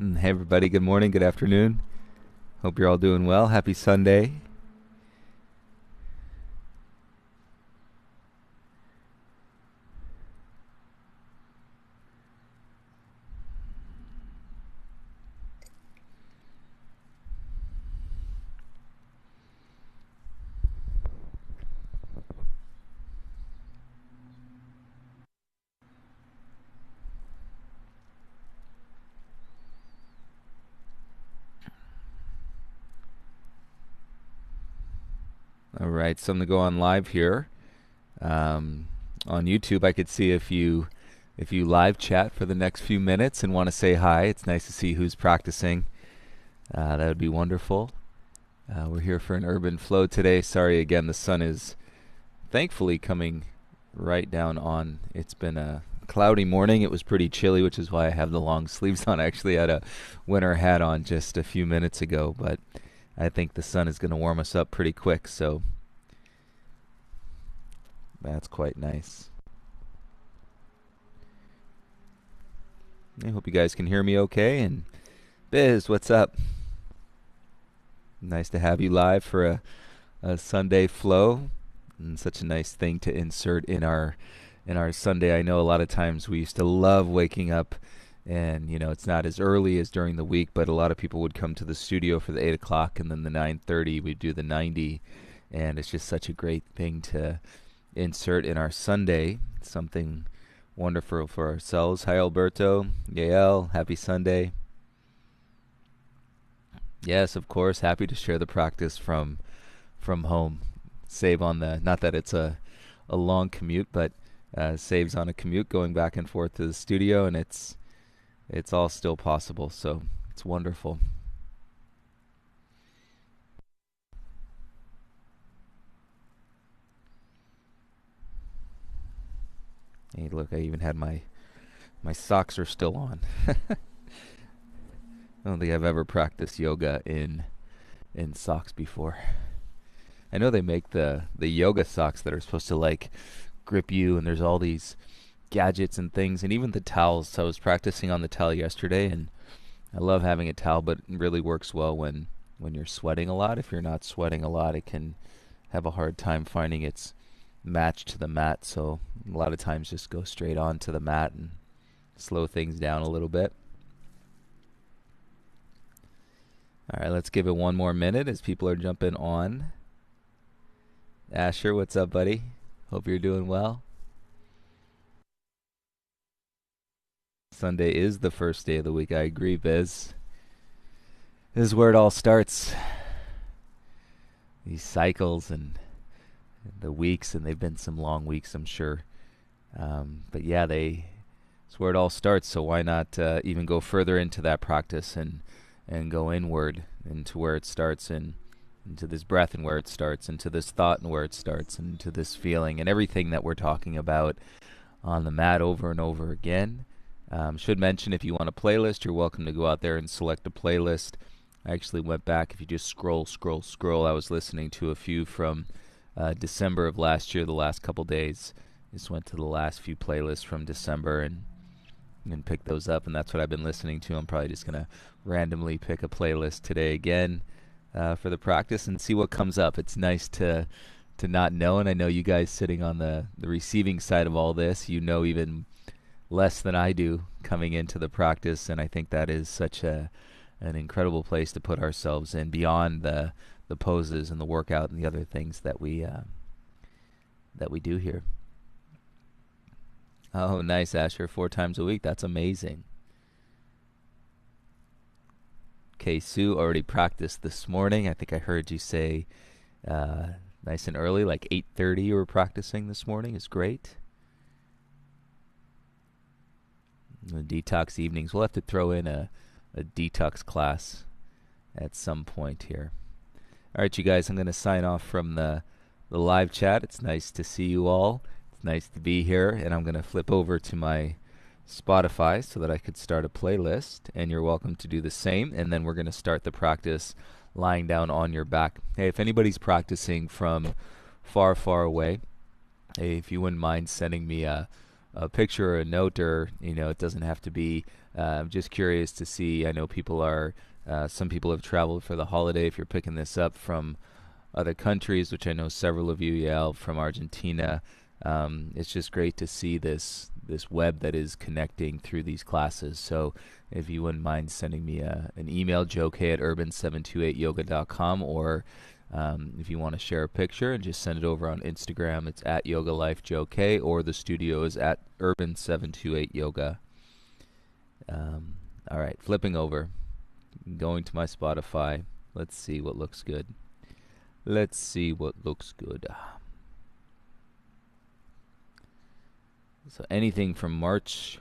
Hey everybody, good morning, good afternoon. Hope you're all doing well. Happy Sunday. All right, something to go on live here. Um, on YouTube, I could see if you live chat for the next few minutes and want to say hi. It's nice to see who's practicing. That would be wonderful. We're here for an urban flow today. Sorry again, the sun is thankfully coming right down on. It's been a cloudy morning. It was pretty chilly, which is why I have the long sleeves on. I actually had a winter hat on just a few minutes ago, but I think the sun is going to warm us up pretty quick, so that's quite nice. I hope you guys can hear me okay. And Biz, what's up? Nice to have you live for a Sunday flow, and such a nice thing to insert in our Sunday. I know a lot of times we used to love waking up, and it's not as early as during the week, but a lot of people would come to the studio for the 8 o'clock, and then the 9:30 we'd do the 90, and it's just such a great thing to insert in our Sunday, something wonderful for ourselves. Hi Alberto, Yael, happy Sunday. Yes, of course, happy to share the practice from home. Save on the, not that it's a long commute, but saves on a commute going back and forth to the studio, and it's all still possible, so it's wonderful. Hey, look, I even had my socks are still on. I don't think I've ever practiced yoga in socks before. I know they make the yoga socks that are supposed to like grip you, and there's all these gadgets and things, and even the towels. So I was practicing on the towel yesterday, and I love having a towel, but it really works well when you're sweating a lot. If you're not sweating a lot, it can have a hard time finding its match to the mat. So a lot of times just go straight on to the mat and slow things down a little bit. All right, let's give it one more minute as people are jumping on. Asher, what's up, buddy? Hope you're doing well. Sunday is the first day of the week. I agree, Biz. This is where it all starts. These cycles and the weeks, and they've been some long weeks, I'm sure. But yeah, it's where it all starts. So why not even go further into that practice and go inward into where it starts, and into this breath and where it starts, into this thought and where it starts, and into this feeling and everything that we're talking about on the mat over and over again. Should mention, if you want a playlist, you're welcome to go out there and select a playlist. I actually went back. If you just scroll, I was listening to a few from December of last year, the last couple days. Just went to the last few playlists from December and picked those up, and that's what I've been listening to. I'm probably just going to randomly pick a playlist today again for the practice and see what comes up. It's nice to not know, and I know you guys sitting on the receiving side of all this, you know even less than I do coming into the practice, and I think that is such an incredible place to put ourselves in, beyond the poses and the workout and the other things that we do here. Oh, nice, Asher. 4 times a week. That's amazing. Okay, Sue already practiced this morning. I think I heard you say nice and early, like 8:30 you were practicing this morning. Is great. The detox evenings. We'll have to throw in a detox class at some point here. All right, you guys, I'm going to sign off from the live chat. It's nice to see you all. It's nice to be here, and I'm going to flip over to my Spotify so that I could start a playlist, and you're welcome to do the same, and then we're going to start the practice lying down on your back. Hey, if anybody's practicing from far away, hey, if you wouldn't mind sending me a a picture or a note, or it doesn't have to be. I'm just curious to see. I know people are. Some people have traveled for the holiday. If you're picking this up from other countries, which I know several of you, Yael, from Argentina. It's just great to see this web that is connecting through these classes. So if you wouldn't mind sending me an email, joek@urban728yoga.com, or if you want to share a picture and just send it over on Instagram, it's at yogalifejoek, or the studio is at urban728yoga. All right, flipping over, going to my Spotify. Let's see what looks good. Let's see what looks good. So anything from March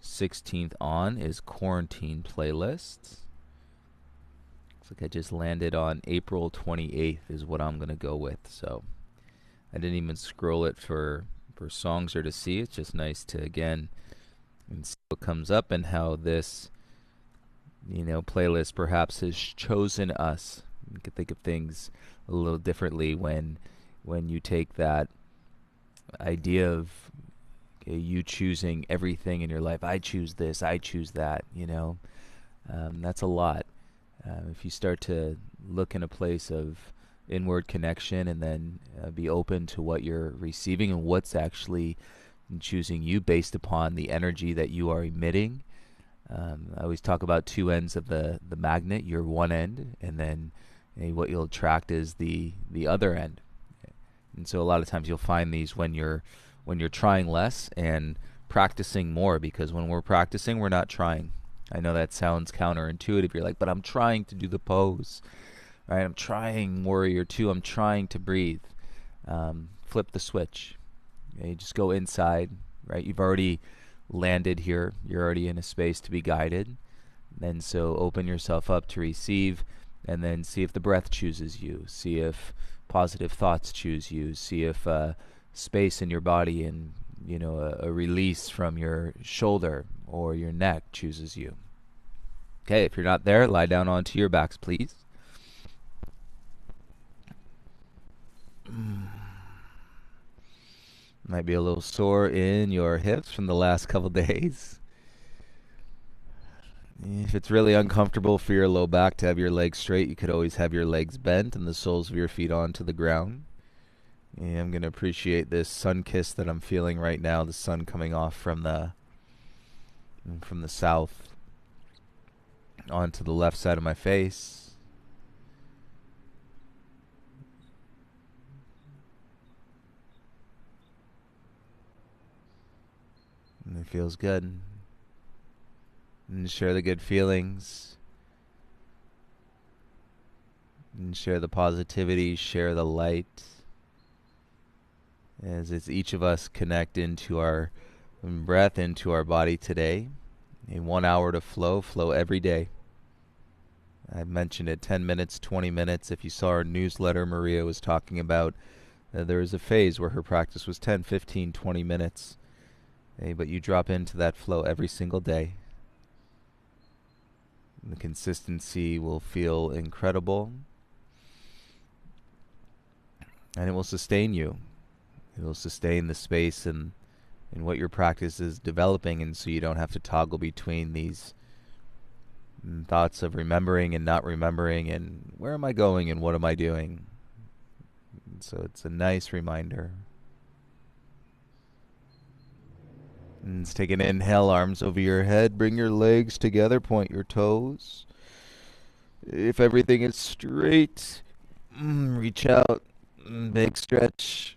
16th on is quarantine playlists. Looks like I just landed on April 28th is what I'm going to go with. So I didn't even scroll it for songs or to see. It's just nice to, again, and see what comes up and how this, playlist perhaps has chosen us. You can think of things a little differently when you take that idea of you choosing everything in your life. I choose this, I choose that, that's a lot. If you start to look in a place of inward connection and then be open to what you're receiving and what's actually choosing you based upon the energy that you are emitting. I always talk about two ends of the magnet. You're one end, and then what you'll attract is the other end. And so a lot of times you'll find these when you're trying less and practicing more, because when we're practicing, we're not trying. I know that sounds counterintuitive. You're like, but I'm trying to do the pose, right? I'm trying warrior two. I'm trying to breathe. Flip the switch. You just go inside, right? You've already landed here. You're already in a space to be guided. And so open yourself up to receive, and then see if the breath chooses you. See if positive thoughts choose you. See if space in your body and a release from your shoulder or your neck chooses you. Okay, if you're not there, lie down onto your backs, please. Might be a little sore in your hips from the last couple days. If it's really uncomfortable for your low back to have your legs straight, you could always have your legs bent and the soles of your feet onto the ground. And I'm going to appreciate this sun kiss that I'm feeling right now, the sun coming off from the south onto the left side of my face. And it feels good. And share the good feelings. And share the positivity, share the light. As it's each of us connect into our breath, into our body today. 1 hour to flow every day. I mentioned it, 10 minutes, 20 minutes. If you saw our newsletter, Maria was talking about there was a phase where her practice was 10, 15, 20 minutes. But you drop into that flow every single day. The consistency will feel incredible. And it will sustain you. It will sustain the space and what your practice is developing, and so you don't have to toggle between these thoughts of remembering and not remembering and where am I going and what am I doing. And so it's a nice reminder. And let's take an inhale, arms over your head, bring your legs together, point your toes. If everything is straight, reach out, big stretch.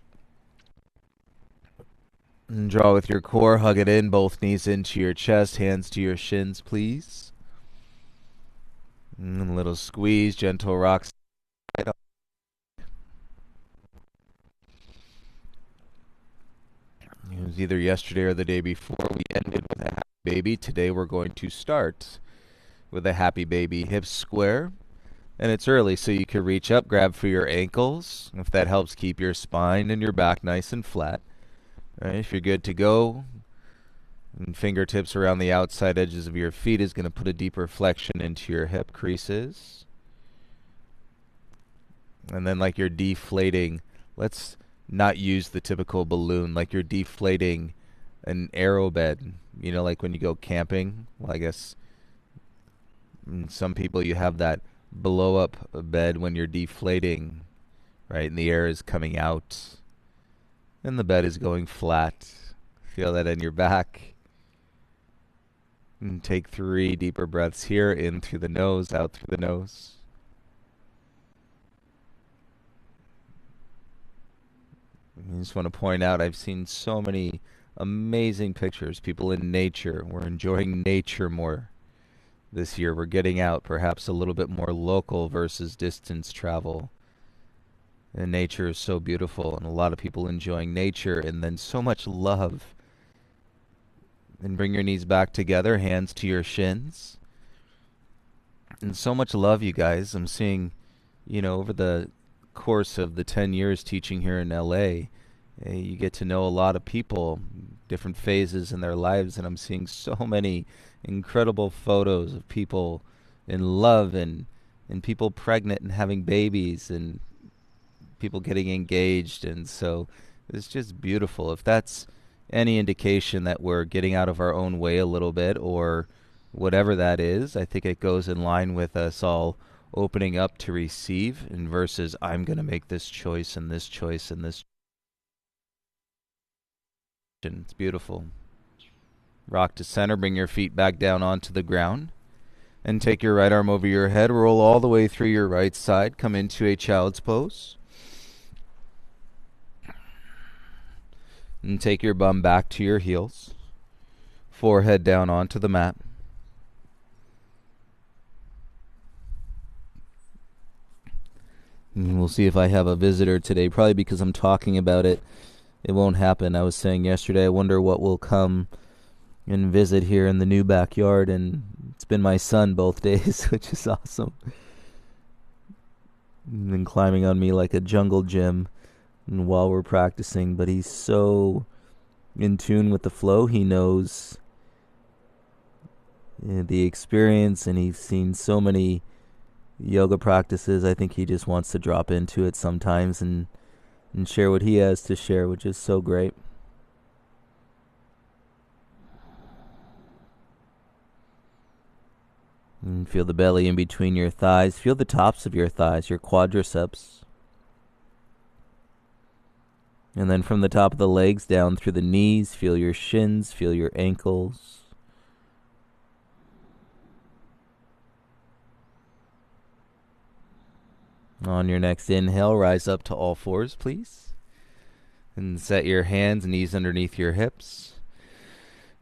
And draw with your core, hug it in, both knees into your chest, hands to your shins, please. And a little squeeze, gentle rocks. It was either yesterday or the day before. We ended with a happy baby. Today we're going to start with a happy baby. Hips square. And it's early, so you can reach up, grab for your ankles, if that helps keep your spine and your back nice and flat. Right, if you're good to go, and fingertips around the outside edges of your feet is going to put a deeper flexion into your hip creases. And then like you're deflating, let's not use the typical balloon, like you're deflating an arrow bed. You know, like when you go camping. Well, I guess some people you have that blow up bed when you're deflating, right? And the air is coming out and the bed is going flat. Feel that in your back. And take 3 deeper breaths here, in through the nose, out through the nose. I just want to point out I've seen so many amazing pictures. People in nature. We're enjoying nature more this year. We're getting out, perhaps a little bit more local versus distance travel. And nature is so beautiful, and a lot of people enjoying nature, and then so much love. And bring your knees back together, hands to your shins. And so much love, you guys. I'm seeing, over the course of the 10 years teaching here in LA, you get to know a lot of people, different phases in their lives, and I'm seeing so many incredible photos of people in love and people pregnant and having babies and people getting engaged. And so it's just beautiful. If that's any indication that we're getting out of our own way a little bit, or whatever that is, I think it goes in line with us all opening up to receive, and versus I'm going to make this choice and this choice and this. It's beautiful. Rock to center, bring your feet back down onto the ground, and take your right arm over your head, roll all the way through your right side, come into a child's pose. And take your bum back to your heels. Forehead down onto the mat. And we'll see if I have a visitor today. Probably because I'm talking about it, it won't happen. I was saying yesterday, I wonder what will come and visit here in the new backyard. And it's been my son both days, which is awesome. And then climbing on me like a jungle gym. And while we're practicing, but he's so in tune with the flow. He knows the experience, and he's seen so many yoga practices. I think he just wants to drop into it sometimes and share what he has to share, which is so great. And feel the belly in between your thighs. Feel the tops of your thighs, your quadriceps. And then from the top of the legs down through the knees, feel your shins, feel your ankles. On your next inhale, rise up to all fours, please. And set your hands, knees underneath your hips.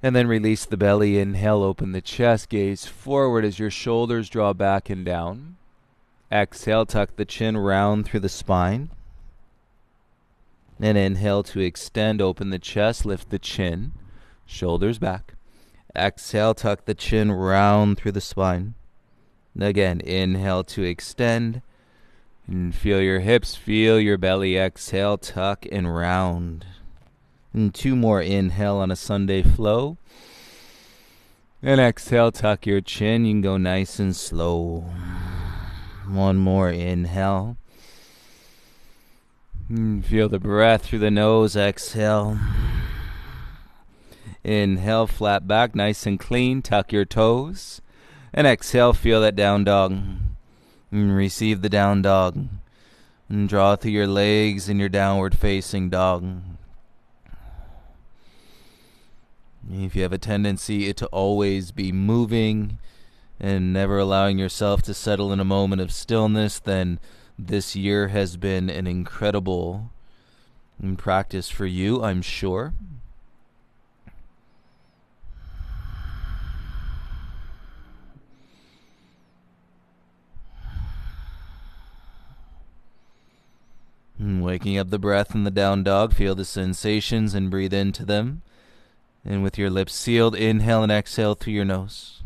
And then release the belly. Inhale, open the chest, gaze forward as your shoulders draw back and down. Exhale, tuck the chin round through the spine. And inhale to extend, open the chest, lift the chin, shoulders back. Exhale, tuck the chin round through the spine. And again, inhale to extend, and feel your hips, feel your belly. Exhale, tuck and round. And 2 more, inhale on a Sunday flow. And exhale, tuck your chin. You can go nice and slow. 1 more, inhale. Feel the breath through the nose. Exhale. Inhale, flat back, nice and clean. Tuck your toes. And exhale, feel that down dog. And receive the down dog. And draw through your legs in your downward facing dog. If you have a tendency to always be moving and never allowing yourself to settle in a moment of stillness, then this year has been an incredible practice for you, I'm sure. And waking up the breath in the down dog, feel the sensations and breathe into them. And with your lips sealed, inhale and exhale through your nose.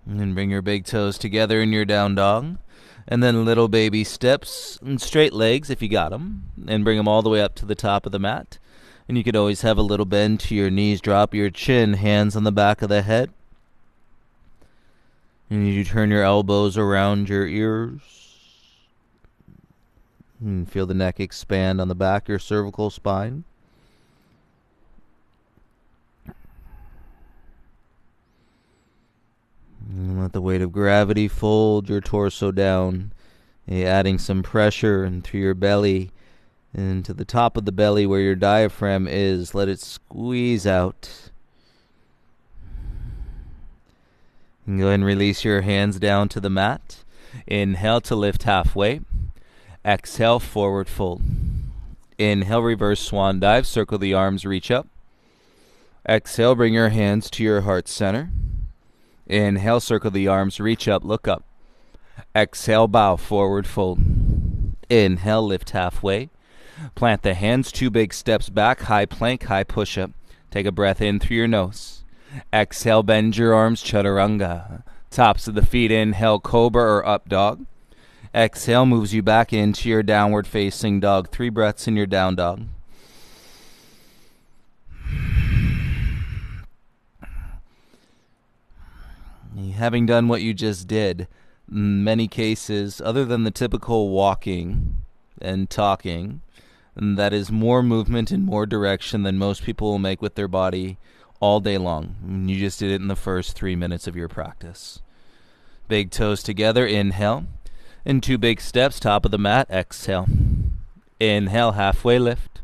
And then bring your big toes together in your down dog. And then little baby steps and straight legs if you got them. And bring them all the way up to the top of the mat. And you could always have a little bend to your knees. Drop your chin, hands on the back of the head. And you turn your elbows around your ears. And feel the neck expand on the back of your cervical spine. And let the weight of gravity fold your torso down, adding some pressure into your belly and to the top of the belly where your diaphragm is. Let it squeeze out. And go ahead and release your hands down to the mat. Inhale to lift halfway. Exhale, forward fold. Inhale, reverse swan dive. Circle the arms, reach up. Exhale, bring your hands to your heart center. Inhale, circle the arms, reach up, look up. Exhale, bow, forward fold. Inhale, lift halfway. Plant the hands, 2 big steps back, high plank, high push-up. Take a breath in through your nose. Exhale, bend your arms, chaturanga. Tops of the feet, inhale, cobra or up dog. Exhale moves you back into your downward facing dog. 3 breaths in your down dog. Having done what you just did, in many cases, other than the typical walking and talking, that is more movement and more direction than most people will make with their body all day long. You just did it in the first 3 minutes of your practice. Big toes together, inhale. And 2 big steps, top of the mat, exhale. Inhale, halfway lift.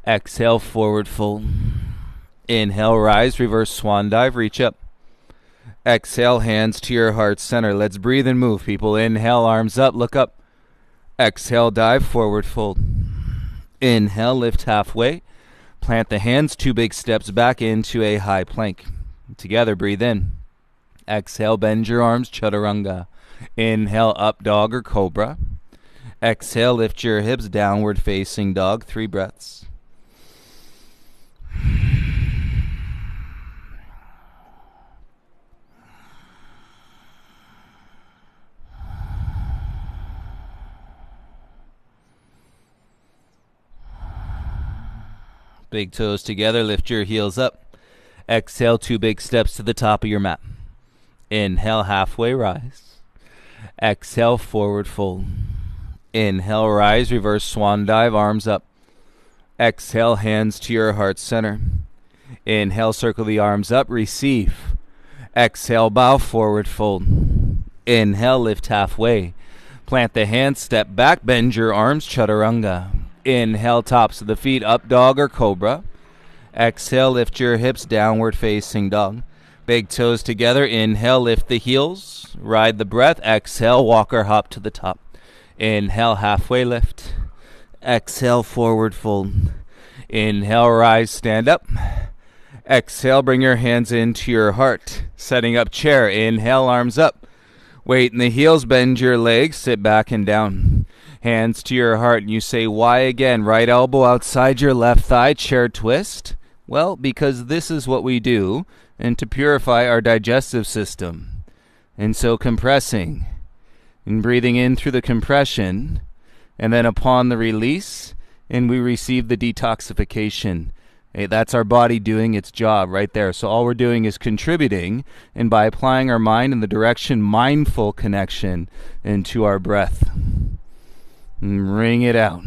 Exhale, forward fold. Inhale, rise, reverse swan dive, reach up. Exhale, hands to your heart center. Let's breathe and move, people. Inhale, arms up, look up. Exhale, dive, forward fold. Inhale, lift halfway. Plant the hands, 2 big steps back into a high plank. Together, breathe in. Exhale, bend your arms, chaturanga. Inhale, up dog or cobra. Exhale, lift your hips, downward facing dog. 3 breaths. Big toes together, lift your heels up. Exhale, 2 big steps to the top of your mat. Inhale, halfway rise. Exhale, forward fold. Inhale, rise, reverse swan dive, arms up. Exhale, hands to your heart center. Inhale, circle the arms up, receive. Exhale, bow, forward fold. Inhale, lift halfway. Plant the hands, step back, bend your arms, chaturanga. Inhale, tops of the feet, up dog or cobra. Exhale, lift your hips, downward facing dog. Big toes together, inhale, lift the heels, ride the breath. Exhale, walk or hop to the top. Inhale, halfway lift. Exhale, forward fold. Inhale, rise, stand up. Exhale, bring your hands into your heart. Setting up chair, inhale, arms up. Weight in the heels, bend your legs, sit back and down. Hands to your heart, and you say, why again? Right elbow outside your left thigh, chair twist. Well, because this is what we do, and to purify our digestive system. And so compressing, and breathing in through the compression, and then upon the release, and we receive the detoxification. Hey, that's our body doing its job right there. So all we're doing is contributing, and by applying our mind in the direction, mindful connection into our breath. And wring it out.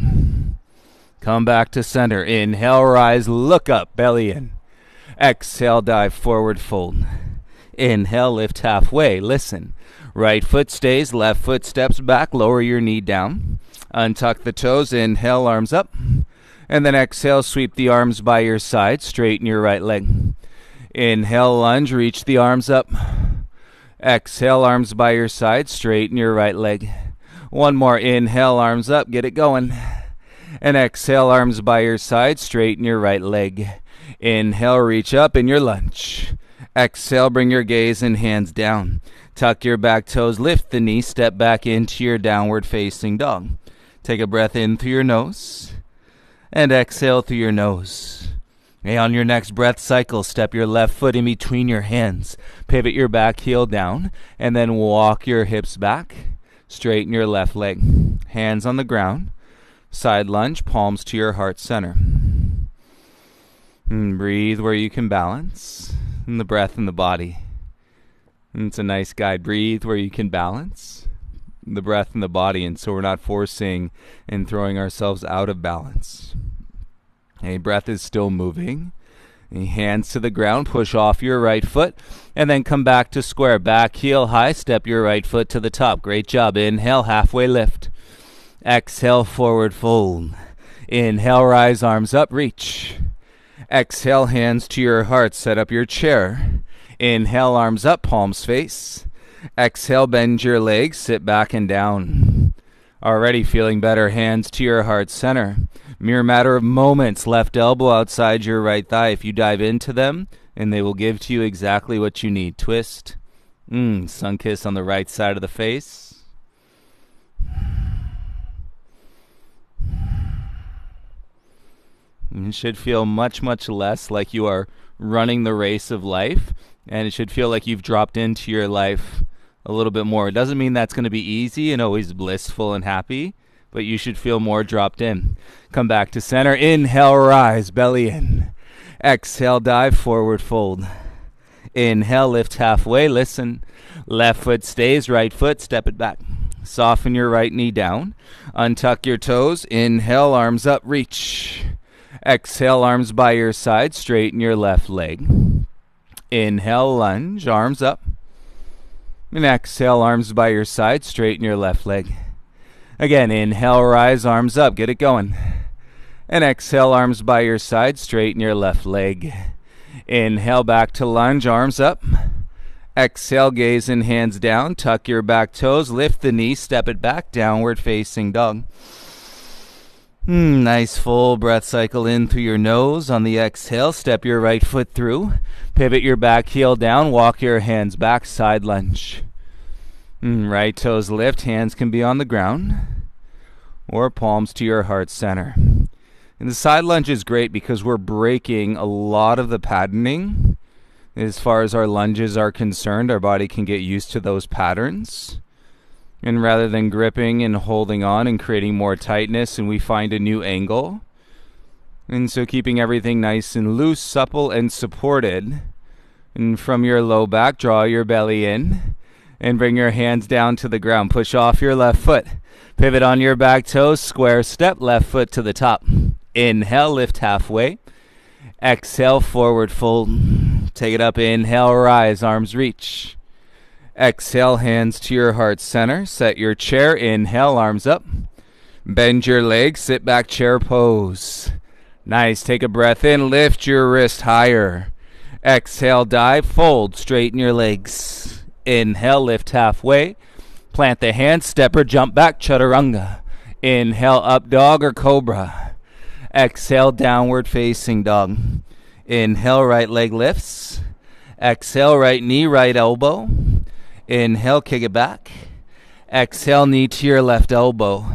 Come back to center. Inhale, rise, look up, belly in. Exhale, dive, forward fold. Inhale, lift halfway. Listen. Right foot stays, left foot steps back, lower your knee down. Untuck the toes, inhale, arms up. And then exhale, sweep the arms by your side, straighten your right leg. Inhale, lunge, reach the arms up. Exhale, arms by your side, straighten your right leg. One more, inhale, arms up, get it going. And exhale, arms by your side, straighten your right leg. Inhale, reach up in your lunge. Exhale, bring your gaze and hands down. Tuck your back toes, lift the knee, step back into your downward facing dog. Take a breath in through your nose and exhale through your nose. Okay, on your next breath cycle, step your left foot in between your hands. Pivot your back heel down and then walk your hips back. Straighten your left leg. Hands on the ground. Side lunge, palms to your heart center. And breathe where you can balance. And the breath in the body. And it's a nice guide. Breathe where you can balance the breath and the body, and so we're not forcing and throwing ourselves out of balance. Okay, breath is still moving. Hands to the ground, push off your right foot, and then come back to square. Back heel high, step your right foot to the top. Great job. Inhale, halfway lift. Exhale, forward fold. Inhale, rise, arms up, reach. Exhale, hands to your heart, set up your chair. Inhale, arms up, palms face. Exhale, bend your legs, sit back and down. Already feeling better, hands to your heart center. Mere matter of moments, left elbow outside your right thigh. If you dive into them, and they will give to you exactly what you need. Twist. Sun kiss on the right side of the face. It should feel much, much less like you are running the race of life, and it should feel like you've dropped into your life a little bit more. It doesn't mean that's going to be easy and always blissful and happy, but you should feel more dropped in. Come back to center. Inhale, rise, belly in. Exhale, dive, forward fold. Inhale, lift halfway, listen. Left foot stays, right foot, step it back. Soften your right knee down. Untuck your toes. Inhale, arms up, reach. Exhale, arms by your side, straighten your left leg. Inhale, lunge, arms up. And exhale, arms by your side, straighten your left leg. Again, inhale, rise, arms up, get it going. And exhale, arms by your side, straighten your left leg. Inhale, back to lunge, arms up. Exhale, gaze and hands down, tuck your back toes, lift the knee, step it back, downward facing dog. Nice full breath cycle in through your nose. On the exhale, step your right foot through. Pivot your back heel down. Walk your hands back, side lunge. Right toes lift. Hands can be on the ground or palms to your heart center. And the side lunge is great because we're breaking a lot of the patterning. As far as our lunges are concerned, our body can get used to those patterns. And rather than gripping and holding on and creating more tightness, and we find a new angle. And so keeping everything nice and loose, supple, and supported. And from your low back, draw your belly in. And bring your hands down to the ground. Push off your left foot. Pivot on your back toes. Square step, left foot to the top. Inhale, lift halfway. Exhale, forward fold. Take it up. Inhale, rise, arms reach. Exhale, hands to your heart center. Set your chair. Inhale, arms up. Bend your legs. Sit back, chair pose. Nice. Take a breath in. Lift your wrist higher. Exhale, dive. Fold. Straighten your legs. Inhale, lift halfway. Plant the hands. Step or jump back. Chaturanga. Inhale, up dog or cobra. Exhale, downward facing dog. Inhale, right leg lifts. Exhale, right knee, right elbow. Inhale, kick it back. Exhale, knee to your left elbow.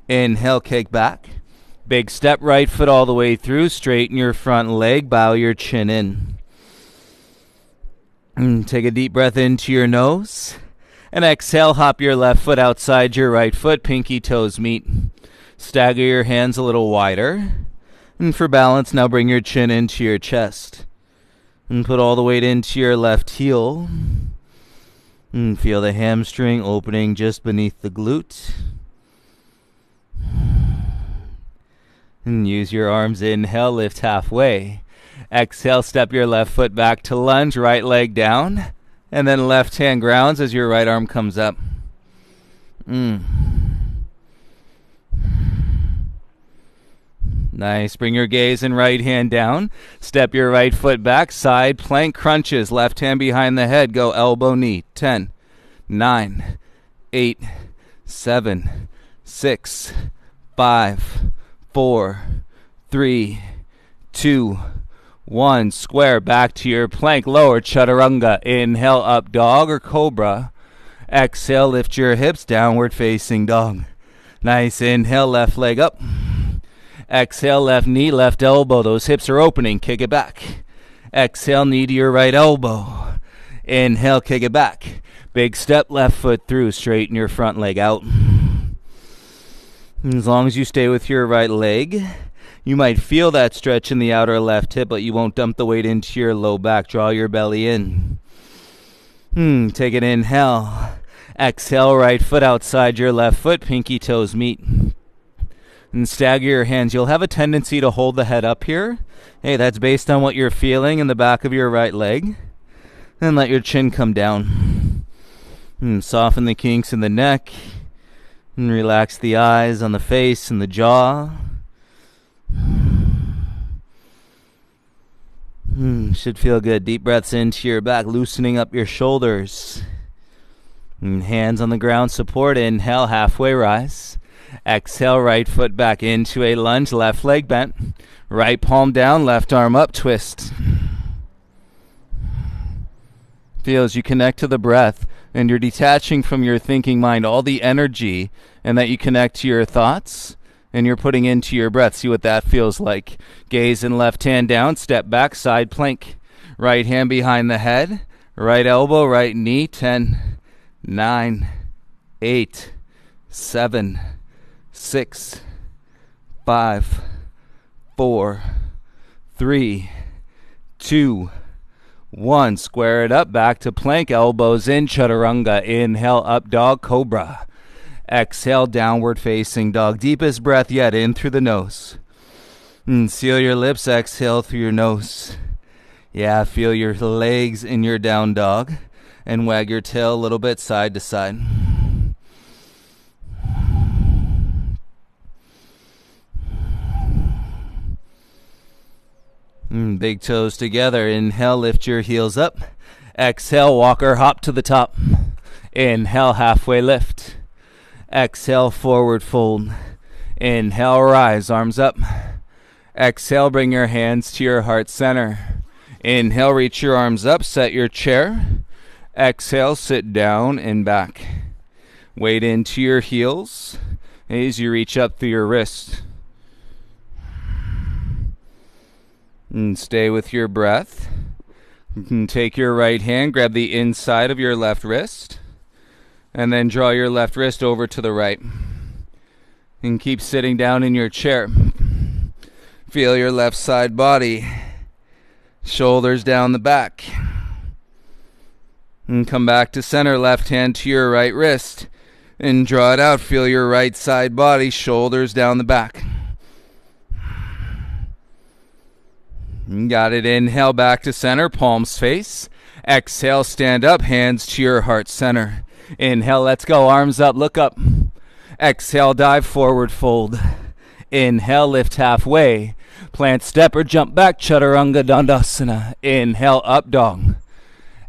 Inhale, kick back. Big step, right foot all the way through. Straighten your front leg. Bow your chin in. Take a deep breath into your nose. And exhale, hop your left foot outside your right foot. Pinky toes meet. Stagger your hands a little wider. And for balance, now bring your chin into your chest. And put all the weight into your left heel. And feel the hamstring opening just beneath the glute. And use your arms. Inhale, lift halfway. Exhale, step your left foot back to lunge, right leg down. And then left hand grounds as your right arm comes up. Nice. Bring your gaze and right hand down. Step your right foot back. Side plank crunches. Left hand behind the head. Go elbow, knee. 10, 9, 8, 7, 6, 5, 4, 3, 2, 1. Square back to your plank. Lower chaturanga. Inhale, up dog or cobra. Exhale, lift your hips. Downward facing dog. Nice. Inhale, left leg up. Exhale, left knee, left elbow. Those hips are opening. Kick it back. Exhale, knee to your right elbow. Inhale, kick it back. Big step, left foot through. Straighten your front leg out. As long as you stay with your right leg, you might feel that stretch in the outer left hip, but you won't dump the weight into your low back. Draw your belly in. Take an inhale. Exhale, right foot outside your left foot, pinky toes meet. And stagger your hands. You'll have a tendency to hold the head up here. Hey, that's based on what you're feeling in the back of your right leg. And let your chin come down. Soften the kinks in the neck. And relax the eyes on the face and the jaw. Should feel good. Deep breaths into your back, loosening up your shoulders. And hands on the ground, support. Inhale, halfway rise. Exhale, right foot back into a lunge, left leg bent. Right palm down, left arm up, twist. Feel as you connect to the breath and you're detaching from your thinking mind all the energy, and that you connect to your thoughts and you're putting into your breath. See what that feels like. Gaze and left hand down, step back, side plank. Right hand behind the head, right elbow, right knee. 10, 9, 8, 7, 6, 5, 4, 3, 2, 1. Square it up, back to plank, elbows in, chaturanga. Inhale, up dog, cobra. Exhale, downward facing dog. Deepest breath yet, in through the nose. Seal your lips, exhale through your nose. Yeah, feel your legs in your down dog. And wag your tail a little bit side to side. Big toes together. Inhale, lift your heels up. Exhale, walk or hop to the top. Inhale, halfway lift. Exhale, forward fold. Inhale, rise, arms up. Exhale, bring your hands to your heart center. Inhale, reach your arms up, set your chair. Exhale, sit down and back. Weight into your heels as you reach up through your wrist. And stay with your breath. You can take your right hand, grab the inside of your left wrist, and then draw your left wrist over to the right. And keep sitting down in your chair. Feel your left side body. Shoulders down the back. And come back to center, left hand to your right wrist. And draw it out. Feel your right side body, shoulders down the back. Got it. Inhale, back to center, palms face. Exhale, stand up, hands to your heart center. Inhale, let's go, arms up, look up. Exhale, dive forward, fold. Inhale, lift halfway. Plant, step, or jump back, chaturanga dandasana. Inhale, up dog.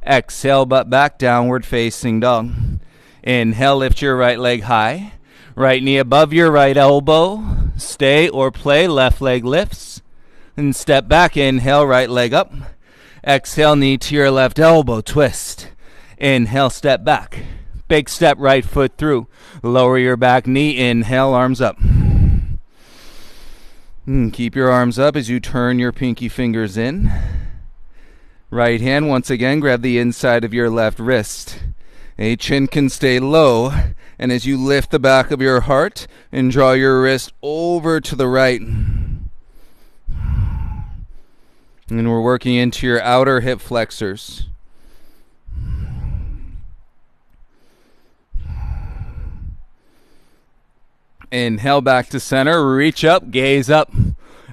Exhale, butt back, downward facing dog. Inhale, lift your right leg high. Right knee above your right elbow. Stay or play, left leg lifts. And step back, inhale, right leg up. Exhale, knee to your left elbow, twist. Inhale, step back. Big step, right foot through. Lower your back knee, inhale, arms up. Keep your arms up as you turn your pinky fingers in. Right hand, once again, grab the inside of your left wrist. Chin can stay low. And as you lift the back of your heart and draw your wrist over to the right. And we're working into your outer hip flexors. Inhale, back to center. Reach up, gaze up.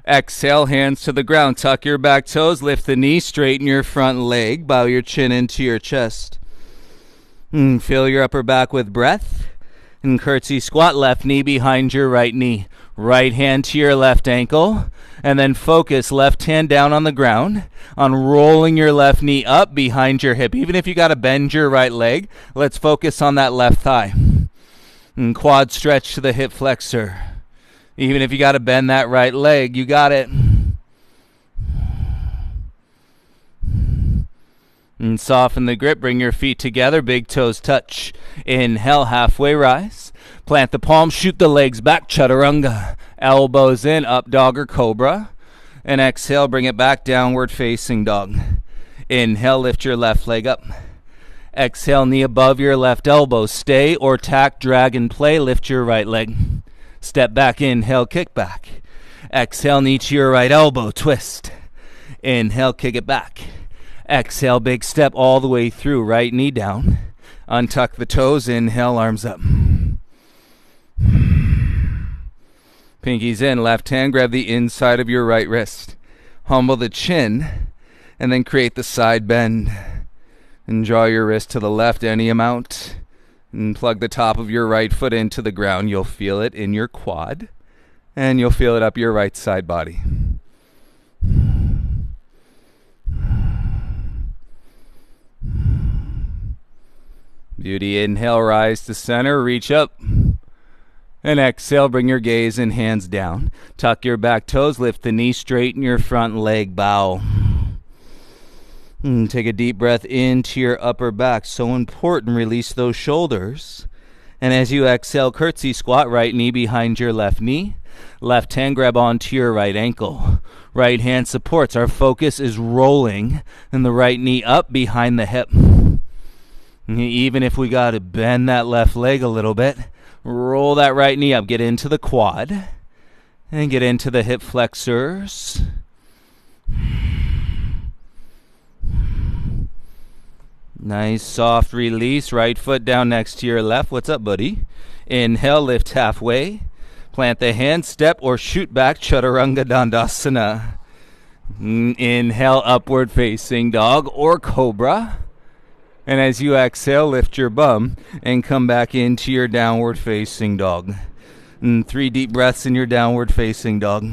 Exhale, hands to the ground. Tuck your back toes, lift the knee, straighten your front leg. Bow your chin into your chest. Fill your upper back with breath. And curtsy squat, left knee behind your right knee. Right hand to your left ankle. And then focus left hand down on the ground on rolling your left knee up behind your hip. Even if you got to bend your right leg, let's focus on that left thigh. And quad stretch to the hip flexor. Even if you got to bend that right leg, you got it. And soften the grip, bring your feet together, big toes touch. Inhale, halfway rise. Plant the palms, shoot the legs back, chaturanga. Elbows in, up dog or cobra. And exhale, bring it back, downward facing dog. Inhale, lift your left leg up. Exhale, knee above your left elbow. Stay or tack, drag and play, lift your right leg. Step back, inhale, kick back. Exhale, knee to your right elbow, twist. Inhale, kick it back. Exhale, big step all the way through. Right knee down. Untuck the toes. Inhale, arms up. Pinkies in. Left hand, grab the inside of your right wrist. Humble the chin, and then create the side bend. And draw your wrist to the left any amount. And plug the top of your right foot into the ground. You'll feel it in your quad. And you'll feel it up your right side body. Beauty. Inhale, rise to center, reach up. And exhale, bring your gaze and hands down. Tuck your back toes, lift the knee, straighten your front leg, bow. And take a deep breath into your upper back. So important, release those shoulders. And as you exhale, curtsy squat, right knee behind your left knee. Left hand grab onto your right ankle. Right hand supports. Our focus is rolling and the right knee up behind the hip. Even if we got to bend that left leg a little bit, roll that right knee up, get into the quad, and get into the hip flexors. Nice soft release, right foot down next to your left. What's up, buddy? Inhale, lift halfway. Plant the hand, step or shoot back, Chaturanga Dandasana. Inhale, upward facing dog or cobra. And as you exhale, lift your bum and come back into your downward facing dog. And 3 deep breaths in your downward facing dog.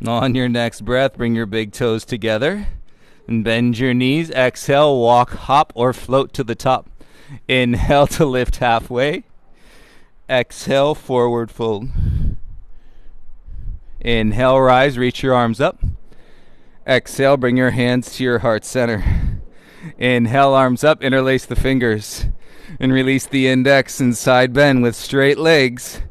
On your next breath, bring your big toes together and bend your knees. Exhale, walk, hop, or float to the top. Inhale to lift halfway. Exhale, forward fold. Inhale, rise, reach your arms up. Exhale, bring your hands to your heart center. Inhale, arms up, interlace the fingers. And release the index and side bend with straight legs.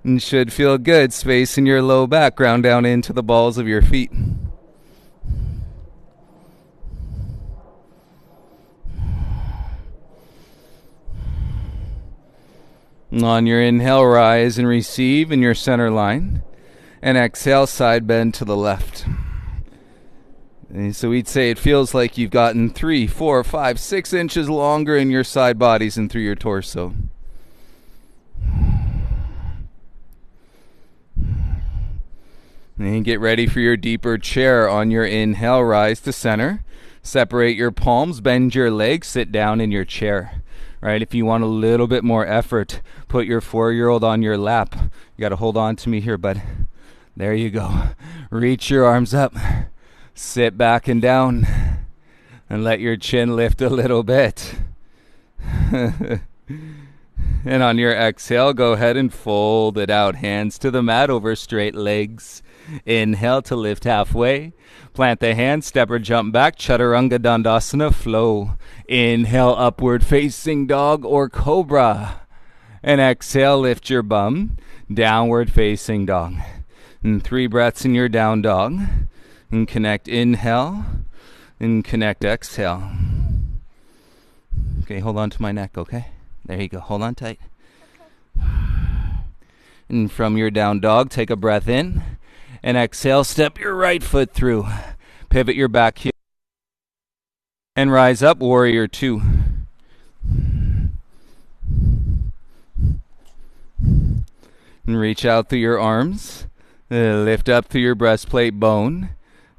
And should feel good. Space in your low back, ground down into the balls of your feet. On your inhale, rise and receive in your center line. And exhale, side bend to the left. And so we'd say it feels like you've gotten 3, 4, 5, 6 inches longer in your side bodies and through your torso. And get ready for your deeper chair. On your inhale, rise to center. Separate your palms, bend your legs, sit down in your chair. Right? If you want a little bit more effort, put your 4-year-old on your lap. You got to hold on to me here, bud. There you go. Reach your arms up. Sit back and down. And let your chin lift a little bit. And on your exhale, go ahead and fold it out. Hands to the mat over straight legs. Inhale to lift halfway. Plant the hands, step or jump back. Chaturanga Dandasana, flow. Inhale, upward facing dog or cobra. And exhale, lift your bum. Downward facing dog. And 3 breaths in your down dog. And connect inhale. And connect exhale. Okay, hold on to my neck, okay? There you go. Hold on tight. And from your down dog, take a breath in. And exhale, step your right foot through. Pivot your back heel. And rise up, warrior 2. And reach out through your arms. Lift up through your breastplate bone.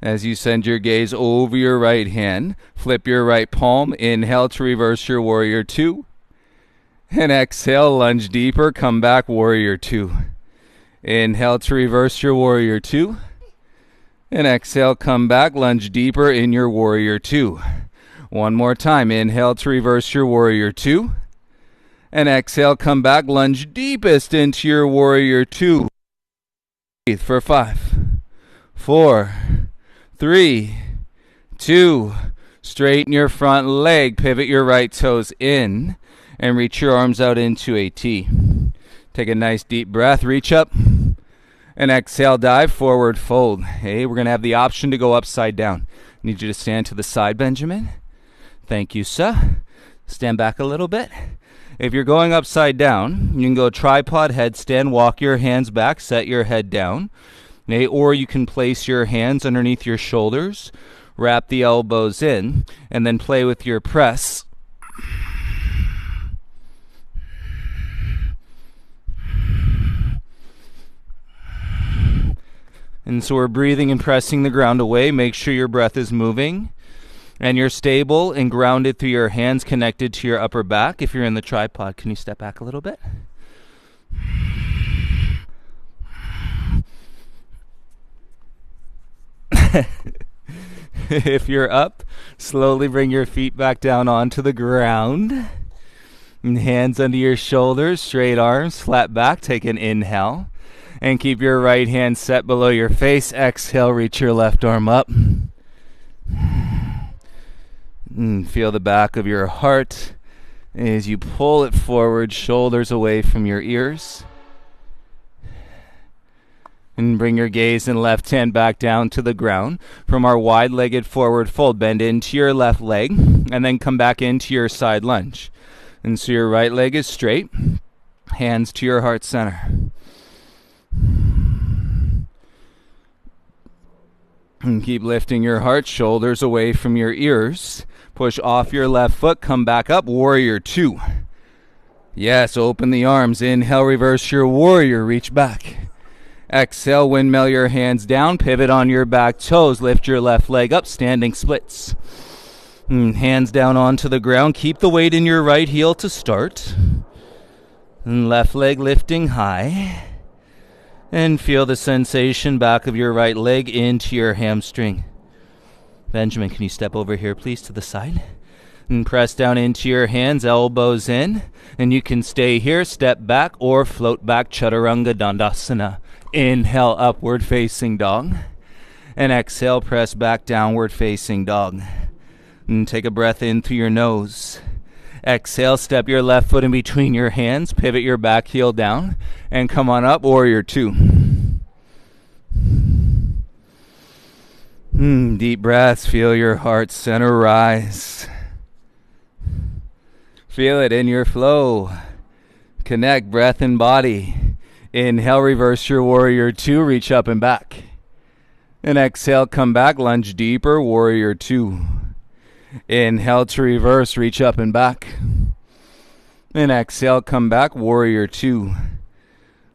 As you send your gaze over your right hand, flip your right palm. Inhale to reverse your warrior 2. And exhale, lunge deeper, come back, warrior 2. Inhale to reverse your warrior 2. And exhale, come back, lunge deeper in your warrior 2. One more time. Inhale to reverse your warrior 2. And exhale, come back, lunge deepest into your warrior 2. Breathe for 5, 4, 3, 2. Straighten your front leg. Pivot your right toes in. And reach your arms out into a T. Take a nice deep breath. Reach up. And exhale, dive, forward fold. Hey, we're going to have the option to go upside down. Need you to stand to the side, Benjamin. Thank you, sir. Stand back a little bit. If you're going upside down, you can go tripod headstand, walk your hands back, set your head down. Okay, or you can place your hands underneath your shoulders, wrap the elbows in, and then play with your press. And so we're breathing and pressing the ground away. Make sure your breath is moving. And you're stable and grounded through your hands connected to your upper back. If you're in the tripod, can you step back a little bit? If you're up, slowly bring your feet back down onto the ground. And hands under your shoulders, straight arms, flat back. Take an inhale. And keep your right hand set below your face. Exhale, reach your left arm up. And feel the back of your heart as you pull it forward, shoulders away from your ears. And bring your gaze and left hand back down to the ground. From our wide-legged forward fold, bend into your left leg and then come back into your side lunge. And so your right leg is straight, hands to your heart center. And keep lifting your heart, shoulders away from your ears. Push off your left foot, come back up, warrior two. Yes, open the arms. Inhale, reverse your warrior, reach back. Exhale, windmill your hands down, pivot on your back toes, lift your left leg up, standing splits. And hands down onto the ground, keep the weight in your right heel to start. And left leg lifting high. And feel the sensation back of your right leg into your hamstring. Benjamin, can you step over here, please, to the side? And press down into your hands, elbows in. And you can stay here, step back, or float back, Chaturanga Dandasana. Inhale, upward facing dog. And exhale, press back, downward facing dog. And take a breath in through your nose. Exhale, step your left foot in between your hands, pivot your back heel down, and come on up, warrior two. Deep breaths, feel your heart center rise. Feel it in your flow. Connect breath and body. Inhale, reverse your warrior two, reach up and back. And exhale, come back, lunge deeper, warrior two. Inhale to reverse, reach up and back. And exhale, come back, warrior two.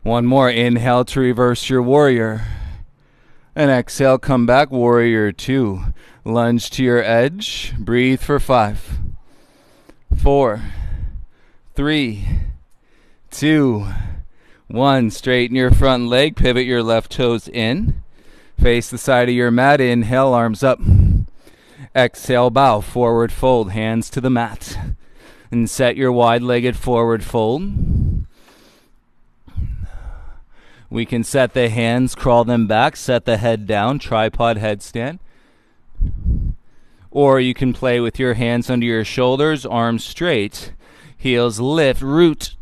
One more, inhale to reverse your warrior. And exhale, come back, warrior two. Lunge to your edge, breathe for 5, 4, 3, 2, 1. Straighten your front leg, pivot your left toes in. Face the side of your mat, inhale, arms up. Exhale, bow, forward fold, hands to the mat. And set your wide-legged forward fold. We can set the hands, crawl them back, set the head down, tripod headstand. Or you can play with your hands under your shoulders, arms straight, heels lift, root.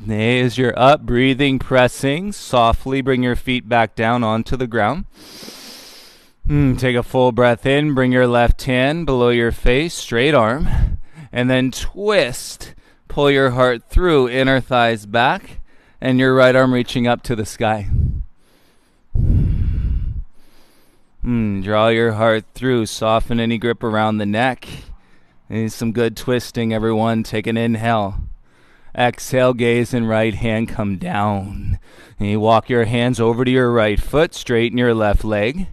As you're up, breathing, pressing, softly bring your feet back down onto the ground. Take a full breath in, bring your left hand below your face, straight arm, and then twist. Pull your heart through, inner thighs back, and your right arm reaching up to the sky. Draw your heart through, soften any grip around the neck. Need some good twisting, everyone. Take an inhale. Exhale, gaze and right hand come down. And you walk your hands over to your right foot, straighten your left leg.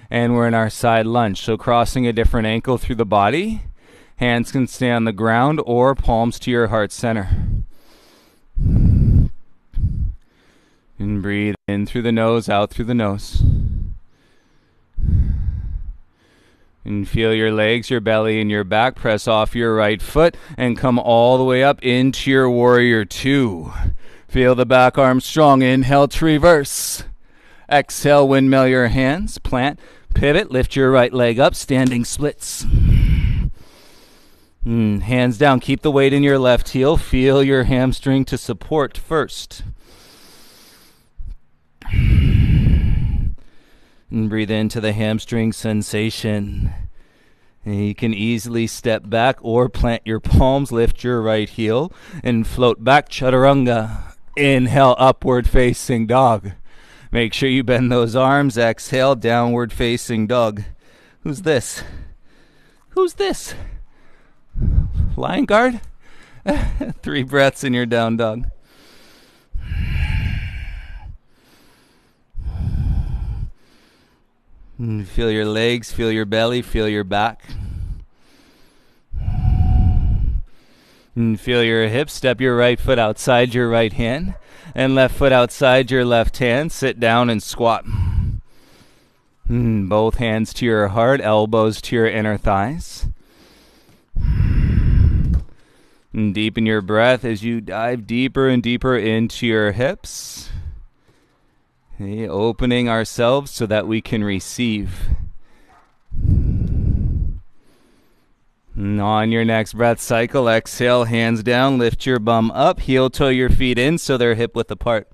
And we're in our side lunge. So crossing a different ankle through the body. Hands can stay on the ground or palms to your heart center. And breathe in through the nose, out through the nose. And feel your legs, your belly, and your back. Press off your right foot and come all the way up into your warrior two. Feel the back arm strong. Inhale to reverse. Exhale, windmill your hands. Plant, pivot, lift your right leg up. Standing splits. Hands down. Keep the weight in your left heel. Feel your hamstring to support first. And breathe into the hamstring sensation. And you can easily step back or plant your palms, lift your right heel, and float back, chaturanga. Inhale, upward facing dog. Make sure you bend those arms. Exhale, downward facing dog. Who's this? Who's this? Lion guard? 3 breaths in your down dog. Feel your legs, feel your belly, feel your back. Feel your hips. Step your right foot outside your right hand and left foot outside your left hand. Sit down and squat. Both hands to your heart, elbows to your inner thighs. And deepen your breath as you dive deeper and deeper into your hips. Okay, opening ourselves so that we can receive. And on your next breath cycle, exhale, hands down, lift your bum up, heel toe your feet in so they're hip width apart.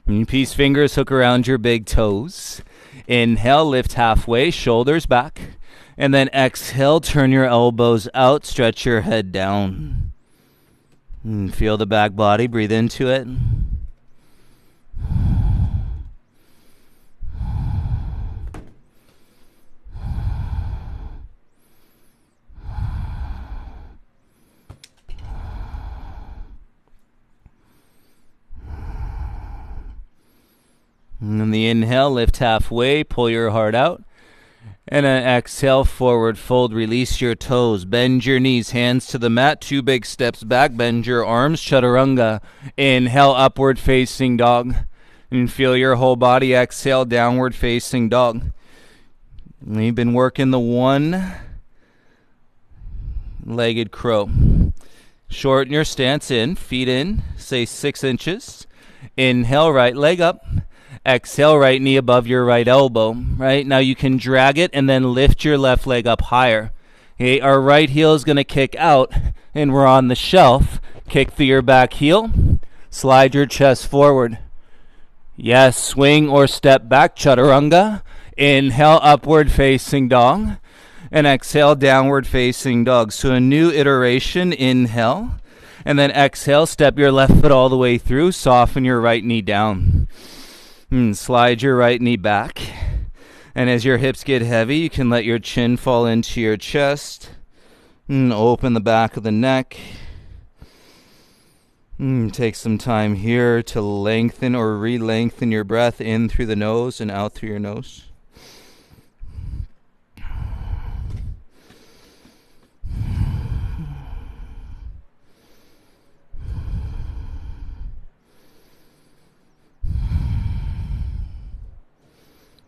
And peace fingers hook around your big toes. Inhale, lift halfway, shoulders back. And then exhale, turn your elbows out, stretch your head down. And feel the back body, breathe into it. And on the inhale, lift halfway, pull your heart out. And then exhale, forward fold, release your toes, bend your knees, hands to the mat, 2 big steps back, bend your arms, chaturanga. Inhale, upward facing dog. And feel your whole body, exhale, downward facing dog. We've been working the one-legged crow. Shorten your stance in, feet in, say 6 inches. Inhale, right leg up. Exhale, right knee above your right elbow. Right now you can drag it and then lift your left leg up higher. Okay, our right heel is going to kick out and we're on the shelf. Kick through your back heel. Slide your chest forward. Yes, swing or step back, chaturanga. Inhale, upward facing dog. And exhale, downward facing dog. So a new iteration, inhale. And then exhale, step your left foot all the way through. Soften your right knee down. Slide your right knee back. And as your hips get heavy, you can let your chin fall into your chest. Open the back of the neck. Take some time here to lengthen or re-lengthen your breath in through the nose and out through your nose.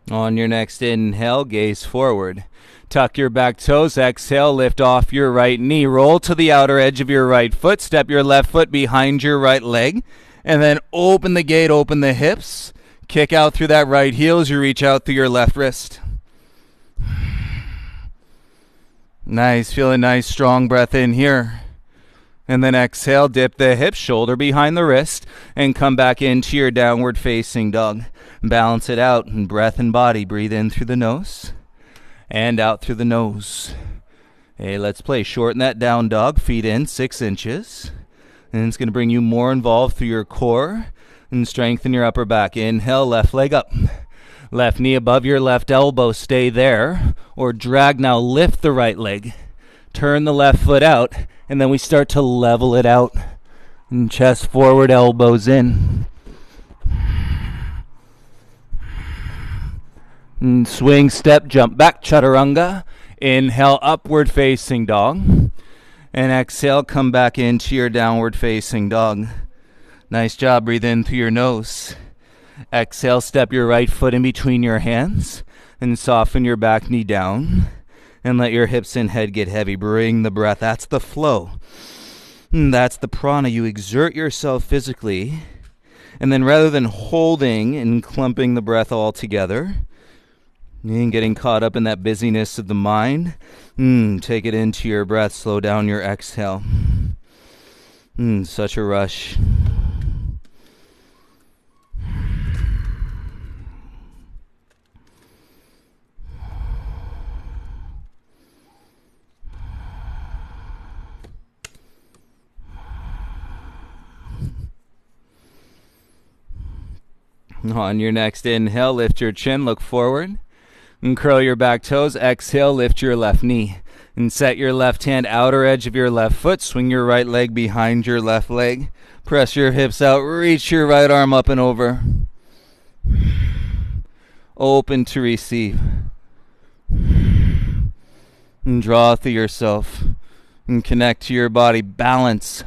On your next inhale, gaze forward. Tuck your back toes. Exhale, lift off your right knee. Roll to the outer edge of your right foot. Step your left foot behind your right leg. And then open the gate, open the hips. Kick out through that right heel as you reach out through your left wrist. Nice. Feel a nice, strong breath in here. And then exhale, dip the hips, shoulder behind the wrist, and come back into your downward facing dog. Balance it out, and breath and body. Breathe in through the nose, and out through the nose. Hey, let's play. Shorten that down dog, feet in, 6 inches. And it's going to bring you more involved through your core, and strengthen your upper back. Inhale, left leg up. Left knee above your left elbow, stay there. Or drag now, lift the right leg. Turn the left foot out. And then we start to level it out. And chest forward, elbows in. And swing, step, jump back, chaturanga. Inhale, upward facing dog. And exhale, come back into your downward facing dog. Nice job. Breathe in through your nose. Exhale, step your right foot in between your hands. And soften your back knee down. And let your hips and head get heavy. Bring the breath. That's the flow. That's the prana. You exert yourself physically. And then rather than holding and clumping the breath all together, And getting caught up in that busyness of the mind. Take it into your breath. Slow down your exhale. Such a rush. On your next inhale, lift your chin, look forward, and curl your back toes. Exhale, lift your left knee, and set your left hand outer edge of your left foot. Swing your right leg behind your left leg. Press your hips out, reach your right arm up and over. Open to receive. And draw through yourself, and connect to your body. Balance,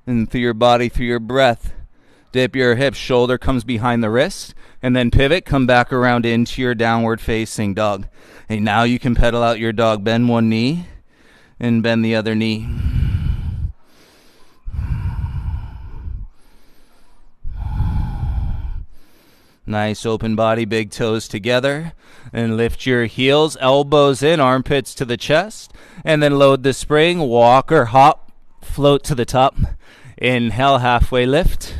and through your body, through your breath. Dip your hips, shoulder comes behind the wrist, and then pivot, come back around into your downward facing dog. And now you can pedal out your dog. Bend one knee and bend the other knee. Nice open body, big toes together, and lift your heels, elbows in, armpits to the chest, and then load the spring, walk or hop, float to the top. Inhale, halfway lift.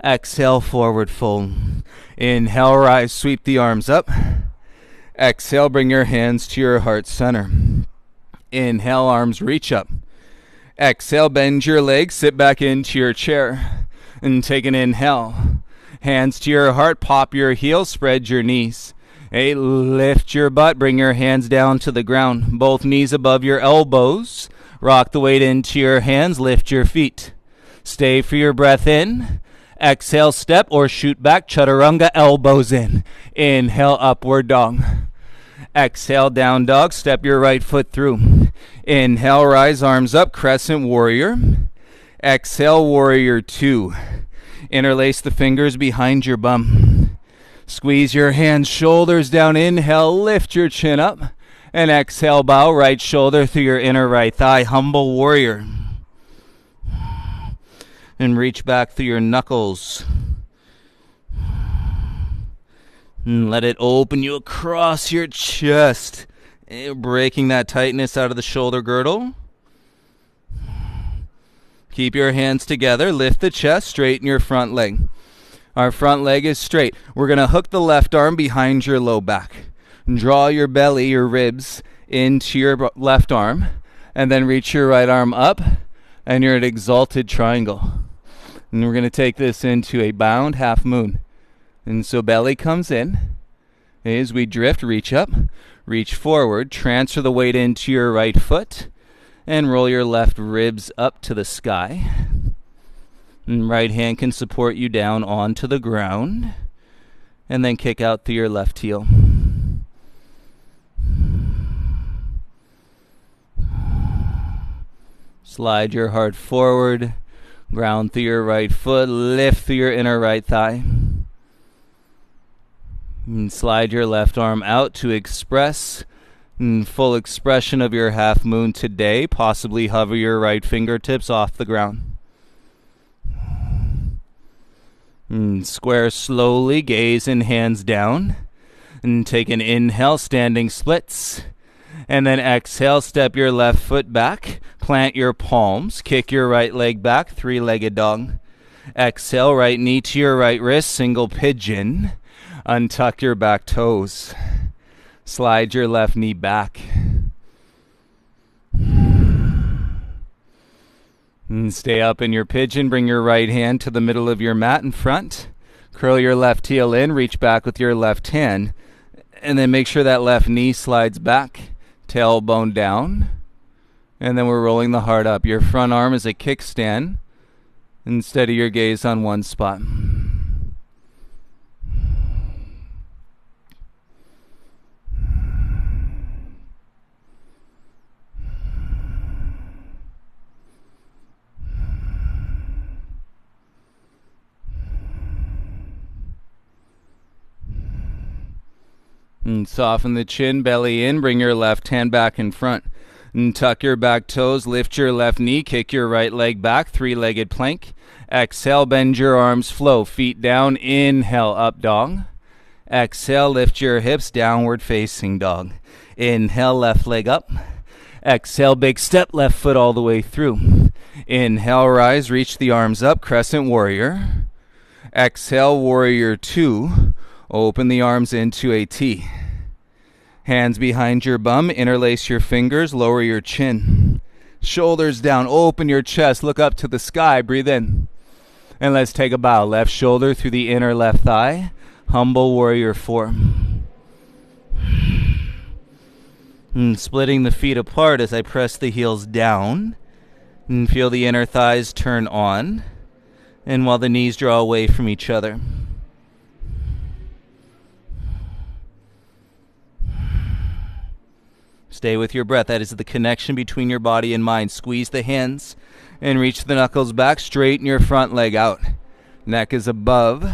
Exhale, forward fold. Inhale, rise, sweep the arms up. Exhale, bring your hands to your heart center. Inhale, arms reach up. Exhale, bend your legs, sit back into your chair. And take an inhale. Hands to your heart, pop your heels, spread your knees. Hey, lift your butt, bring your hands down to the ground. Both knees above your elbows. Rock the weight into your hands, lift your feet. Stay for your breath in. Exhale, step or shoot back, chaturanga, elbows in. Inhale, upward dog. Exhale, down dog, step your right foot through. Inhale, rise, arms up, crescent warrior. Exhale, warrior two. Interlace the fingers behind your bum. Squeeze your hands, shoulders down. Inhale, lift your chin up. And exhale, bow right shoulder through your inner right thigh, humble warrior. And reach back through your knuckles. And let it open you across your chest. Breaking that tightness out of the shoulder girdle. Keep your hands together. Lift the chest. Straighten your front leg. Our front leg is straight. We're going to hook the left arm behind your low back. Draw your belly, your ribs, into your left arm. And then reach your right arm up. And you're at exalted triangle. And we're going to take this into a bound half moon. And so belly comes in. As we drift, reach up, reach forward, transfer the weight into your right foot, and roll your left ribs up to the sky. And right hand can support you down onto the ground. And then kick out through your left heel. Slide your heart forward. Ground through your right foot, lift through your inner right thigh. And slide your left arm out to express full expression of your half moon today. Possibly hover your right fingertips off the ground. And square slowly, gaze and hands down. And take an inhale, standing splits. And then exhale, step your left foot back, plant your palms, kick your right leg back, three-legged dog. Exhale, right knee to your right wrist, single pigeon. Untuck your back toes. Slide your left knee back. And stay up in your pigeon, bring your right hand to the middle of your mat in front. Curl your left heel in, reach back with your left hand. And then make sure that left knee slides back. Tailbone down, and then we're rolling the heart up. Your front arm is a kickstand, and steady your gaze on one spot. And soften the chin, belly in, bring your left hand back in front. And tuck your back toes, lift your left knee, kick your right leg back, three-legged plank. Exhale, bend your arms, flow, feet down, inhale, up dog. Exhale, lift your hips, downward facing dog. Inhale, left leg up. Exhale, big step, left foot all the way through. Inhale, rise, reach the arms up, crescent warrior. Exhale, warrior two. Open the arms into a T. Hands behind your bum, interlace your fingers, lower your chin. Shoulders down, open your chest, look up to the sky, breathe in. And let's take a bow. Left shoulder through the inner left thigh. Humble warrior four. And splitting the feet apart as I press the heels down. And feel the inner thighs turn on. And while the knees draw away from each other. Stay with your breath. That is the connection between your body and mind. Squeeze the hands and reach the knuckles back. Straighten your front leg out. Neck is above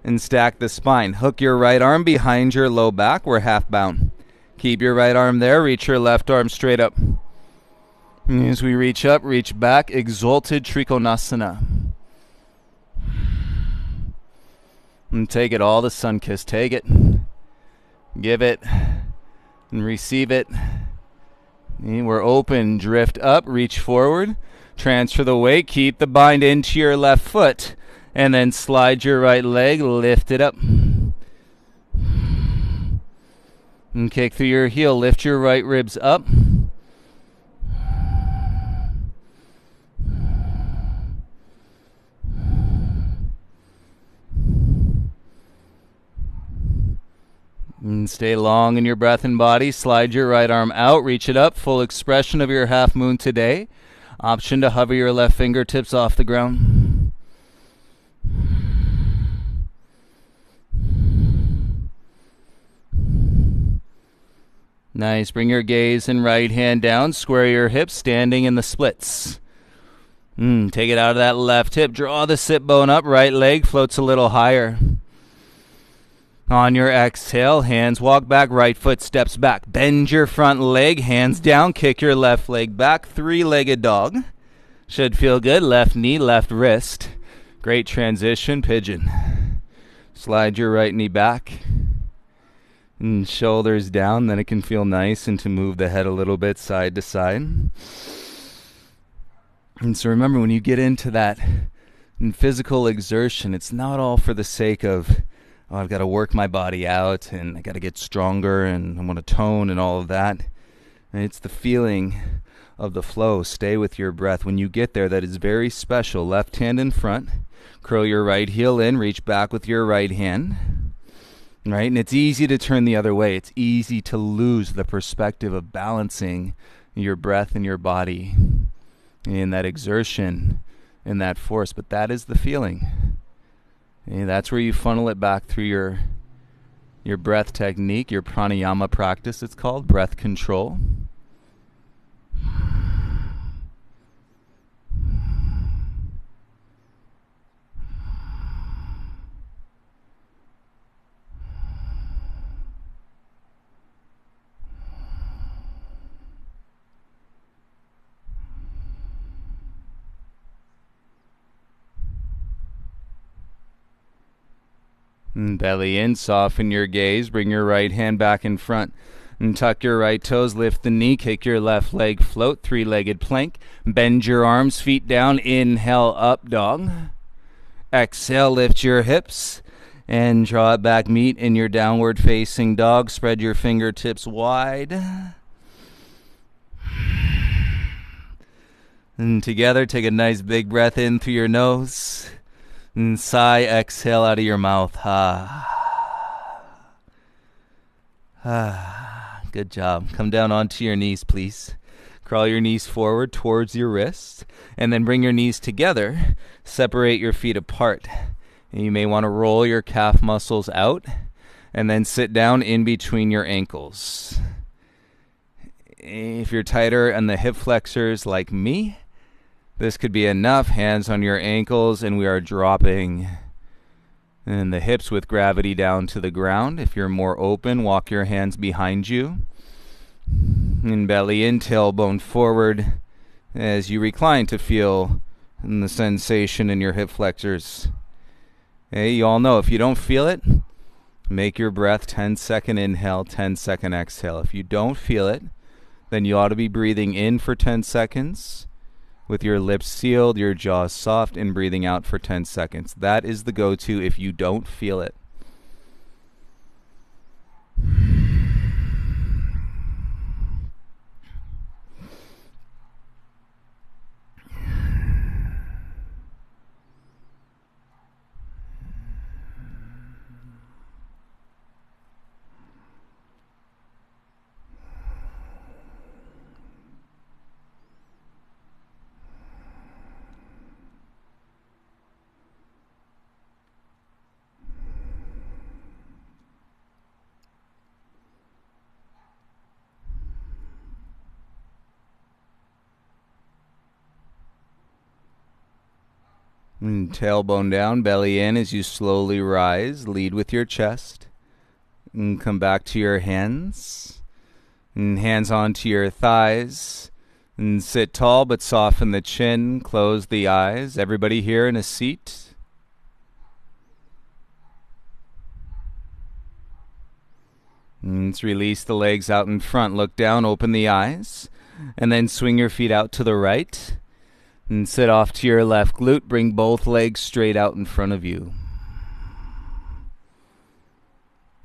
and stack the spine. Hook your right arm behind your low back. We're half bound. Keep your right arm there. Reach your left arm straight up. And as we reach up, reach back. Exalted Trikonasana. And take it all, the sun kiss. Take it. Give it. And receive it. And we're open. Drift up. Reach forward. Transfer the weight. Keep the bind into your left foot. And then slide your right leg. Lift it up. And kick through your heel. Lift your right ribs up. And stay long in your breath and body. Slide your right arm out. Reach it up. Full expression of your half moon today. Option to hover your left fingertips off the ground. Nice. Bring your gaze and right hand down. Square your hips, standing in the splits. Take it out of that left hip. Draw the sit bone up. Right leg floats a little higher. On your exhale, hands walk back, right foot steps back. Bend your front leg, hands down, kick your left leg back. Three-legged dog. Should feel good. Left knee, left wrist. Great transition, pigeon. Slide your right knee back. And shoulders down, then it can feel nice and to move the head a little bit side to side. And so remember, when you get into that physical exertion, it's not all for the sake of, oh, I've got to work my body out and I got to get stronger and I want to tone and all of that. And it's the feeling of the flow. Stay with your breath. When you get there, that is very special. Left hand in front. Curl your right heel in. Reach back with your right hand. Right? And it's easy to turn the other way. It's easy to lose the perspective of balancing your breath and your body in that exertion, in that force. But that is the feeling. And that's where you funnel it back through your breath technique, your pranayama practice, it's called, breath control. And belly in, soften your gaze, bring your right hand back in front. And tuck your right toes, lift the knee, kick your left leg, float, three-legged plank. Bend your arms, feet down, inhale, up dog. Exhale, lift your hips and draw it back, meet in your downward facing dog. Spread your fingertips wide. And together, take a nice big breath in through your nose. And sigh, exhale out of your mouth. Good job. Come down onto your knees, please. Crawl your knees forward towards your wrists. And then bring your knees together. Separate your feet apart. And you may want to roll your calf muscles out. And then sit down in between your ankles. If you're tighter on the hip flexors like me, this could be enough. Hands on your ankles, and we are dropping and the hips with gravity down to the ground. If you're more open, walk your hands behind you. And belly in, tailbone forward as you recline to feel the sensation in your hip flexors. Hey, you all know if you don't feel it, Make your breath 10-second inhale, 10-second exhale. If you don't feel it, then you ought to be breathing in for 10 seconds with your lips sealed, your jaws soft, and breathing out for 10 seconds. That is the go-to if you don't feel it. And tailbone down, belly in as you slowly rise. Lead with your chest. And come back to your hands. And hands onto your thighs. And sit tall but soften the chin. Close the eyes. Everybody here in a seat. And let's release the legs out in front. Look down, open the eyes. And then swing your feet out to the right. And sit off to your left glute. Bring both legs straight out in front of you.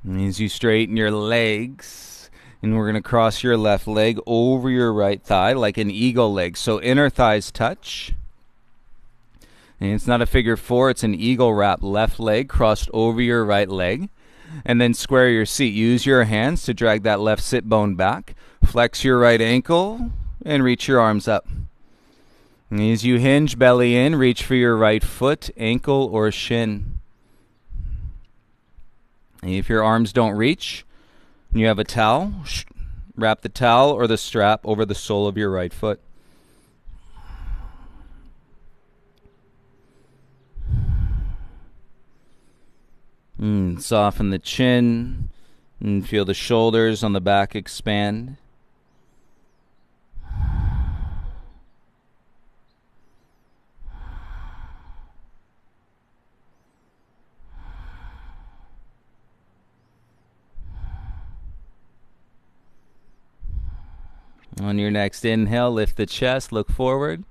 And as you straighten your legs, and we're going to cross your left leg over your right thigh like an eagle leg. So inner thighs touch. And it's not a figure four, it's an eagle wrap. Left leg crossed over your right leg. And then square your seat. Use your hands to drag that left sit bone back. Flex your right ankle and reach your arms up. And as you hinge, belly in, reach for your right foot, ankle, or shin. And if your arms don't reach, and you have a towel, wrap the towel or the strap over the sole of your right foot. Soften the chin, and feel the shoulders on the back expand. On your next inhale, lift the chest, look forward.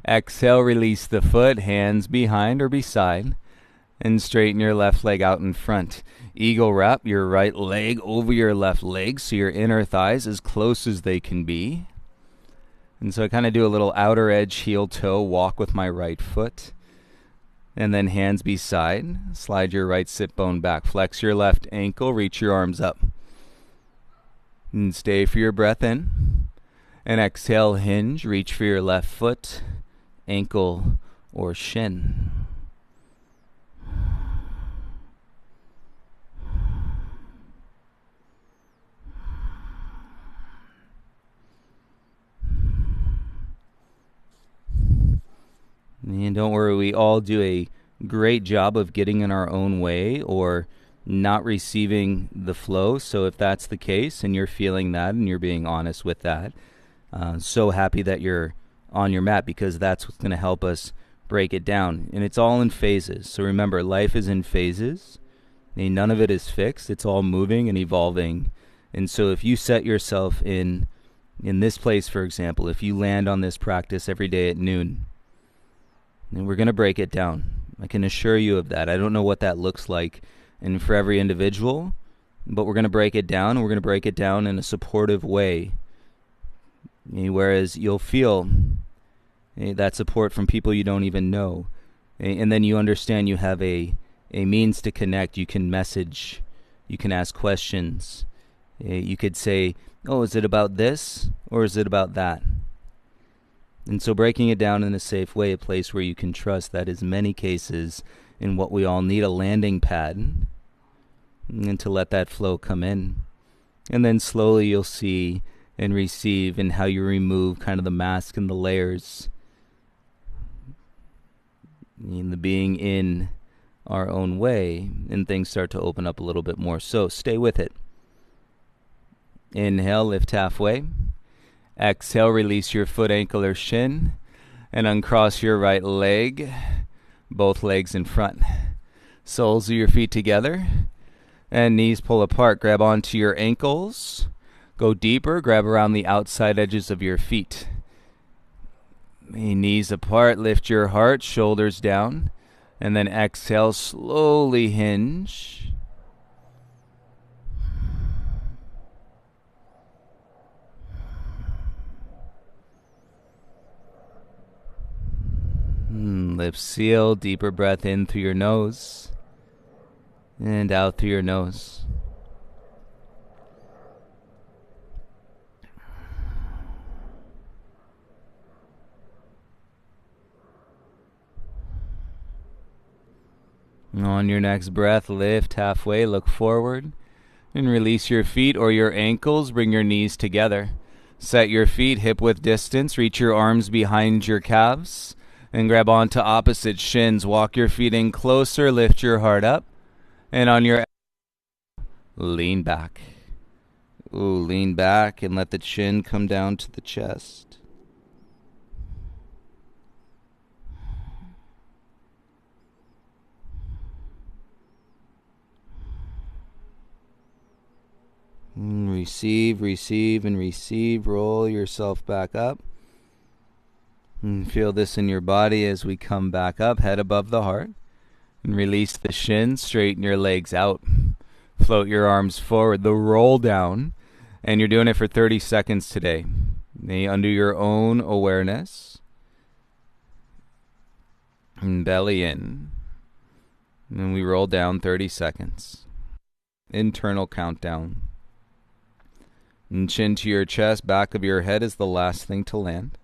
Exhale, release the foot, hands behind or beside, and straighten your left leg out in front. Eagle wrap your right leg over your left leg so your inner thighs as close as they can be. And so I kind of do a little outer edge heel toe walk with my right foot. And then hands beside, slide your right sit bone back. Flex your left ankle, reach your arms up. And stay for your breath in. And exhale, hinge, reach for your left foot, ankle, or shin. And don't worry, we all do a great job of getting in our own way or not receiving the flow. So if that's the case and you're feeling that and you're being honest with that, so happy that you're on your mat, because that's what's going to help us break it down. And it's all in phases. So remember, life is in phases. None of it is fixed. It's all moving and evolving. And so if you set yourself in this place, for example, if you land on this practice every day at noon, then we're going to break it down. I can assure you of that. I don't know what that looks like and for every individual, but we're going to break it down, and we're going to break it down in a supportive way. Whereas you'll feel that support from people you don't even know. And then you understand you have a means to connect. You can message. You can ask questions. You could say, oh, is it about this or is it about that? And so breaking it down in a safe way, a place where you can trust that is many cases in what we all need, a landing pad, and to let that flow come in. And then slowly you'll see and receive, and how you remove kind of the mask and the layers, and the being in our own way, and things start to open up a little bit more. So stay with it. Inhale, lift halfway. Exhale, release your foot, ankle, or shin, and uncross your right leg, both legs in front. Soles of your feet together. And knees pull apart. Grab onto your ankles. Go deeper. Grab around the outside edges of your feet. Knees apart. Lift your heart. Shoulders down. And then exhale. Slowly hinge. Lips seal. Deeper breath in through your nose. And out through your nose. On your next breath, lift halfway, look forward, and release your feet or your ankles. Bring your knees together. Set your feet hip-width distance. Reach your arms behind your calves, and grab onto opposite shins. Walk your feet in closer. Lift your heart up, and on your lean back. Lean back and let the chin come down to the chest. Receive, receive, and receive. Roll yourself back up. And feel this in your body as we come back up, head above the heart. And release the shins, straighten your legs out. Float your arms forward, the roll down. And you're doing it for 30 seconds today. Under your own awareness. And belly in. And we roll down 30 seconds. Internal countdown. And chin to your chest, back of your head is the last thing to land.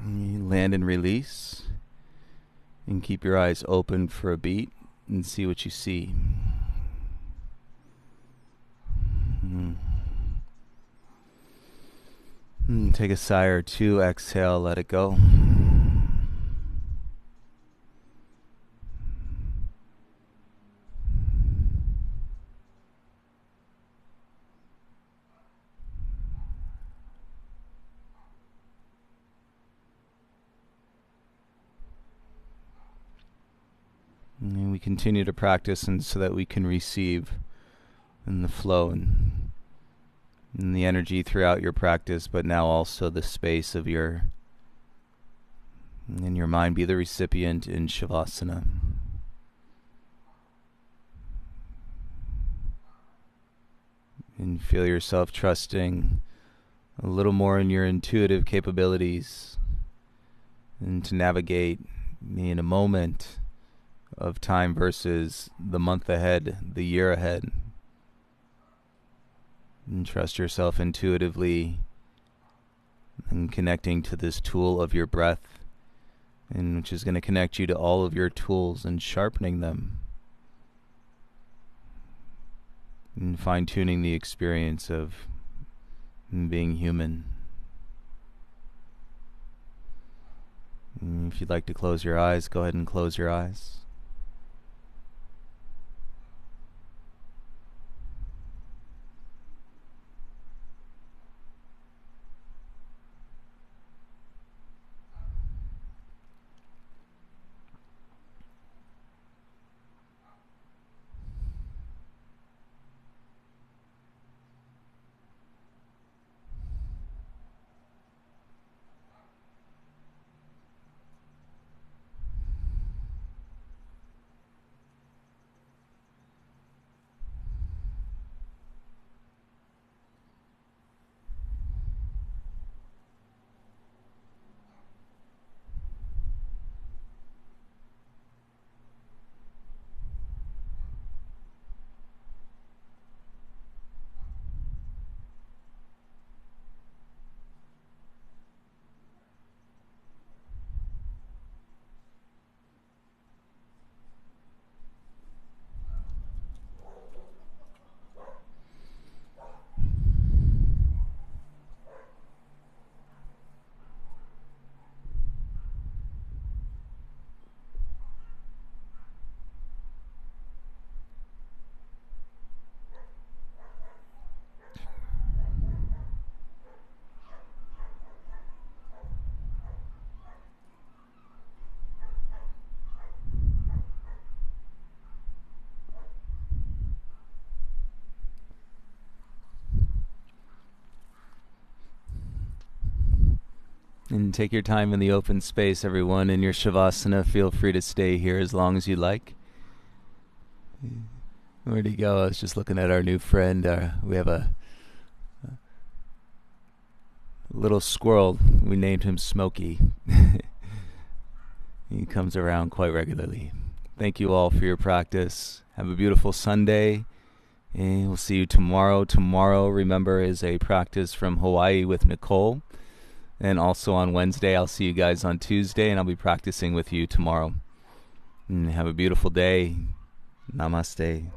Land and release. And keep your eyes open for a beat and see what you see. Take a sigh or two. Exhale, let it go. And we continue to practice and so that we can receive in the flow and the energy throughout your practice, but now also the space of your mind be the recipient in Shavasana. And feel yourself trusting a little more in your intuitive capabilities and to navigate in a moment of time versus the month ahead, the year ahead. And trust yourself intuitively and connecting to this tool of your breath, and which is going to connect you to all of your tools and sharpening them and fine-tuning the experience of being human. And if you'd like to close your eyes, go ahead and close your eyes. And take your time in the open space, everyone. In your Shavasana, feel free to stay here as long as you like. Where'd he go? I was just looking at our new friend. We have a little squirrel. We named him Smokey. He comes around quite regularly. Thank you all for your practice. Have a beautiful Sunday. And we'll see you tomorrow. Tomorrow, remember, is a practice from Hawaii with Nicole. And also on Wednesday, I'll see you guys on Tuesday, and I'll be practicing with you tomorrow. And have a beautiful day. Namaste.